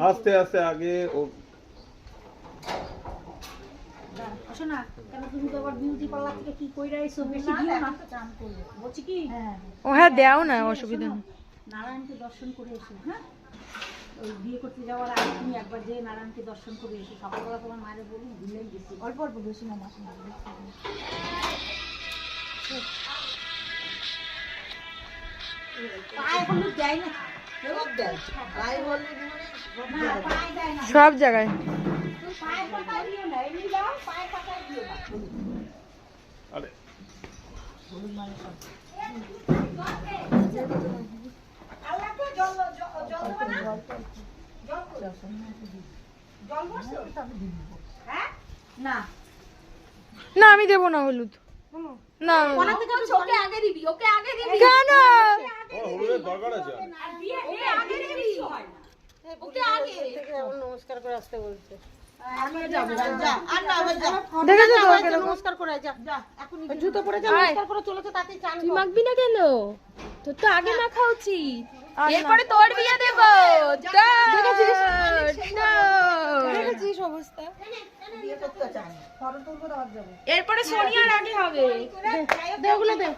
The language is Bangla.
আস্তে আস্তে আগে ও আসো না, কেন তুমি তো আবার বিউটি পার্লার থেকে কি কইরা আইছো, বেশি দিও না। বলছি কি, ও হ্যাঁ দাও না, অসুবিধা নেই। নারায়ণকে দর্শন করে এসো। হ্যাঁ, ওই বিয়ে করতে যাওয়ার আগে তুমি একবার যে নারায়ণকে দর্শন করে এসো। সকালবেলা তোমার মায়ের বলুন ভুলেই গেছি, অল্প অল্প, বেশি না মাসে না। পায়ে হলুদ দেয় না, হলুদ দেয় পায়ে হলুদ, না পায়ে দেয় না, সব জায়গায় পায়ের পাতায় দিও না, এমনি দাও, পায়ের পাতায় দিও না। আরে হলুদ মানে সব আল্লাহকে জল দেবে না, জল বসো, হ্যাঁ না না, আমি দেবো না হলুদ না। ওনা থেকে ওকে আগে দিবি, ওকে আগে দিবি, কেন? ও হলুদের দরকার আছে আর বিয়ে আগে দিবি, ওকে আগে নমস্কার করে আসতে বলছে। আমি যাব যা, আর না হবে যা, দেখেছো তো ওকে নমস্কার করে যা, যা এখন জুতো পরে যা, নমস্কার করে চলেছে, তাতেই চান। তুই মাখবি না কেন? তোর তো আগে মাখা উচিত, এরপরে তোর বিয়ে দেব। দেখেছিস অবস্থা? বিয়ে করতে চাই, ফটো তুলবো, দাও যাব, এরপরে সোনিয়ার আগে হবে। দে ওগুলো দে।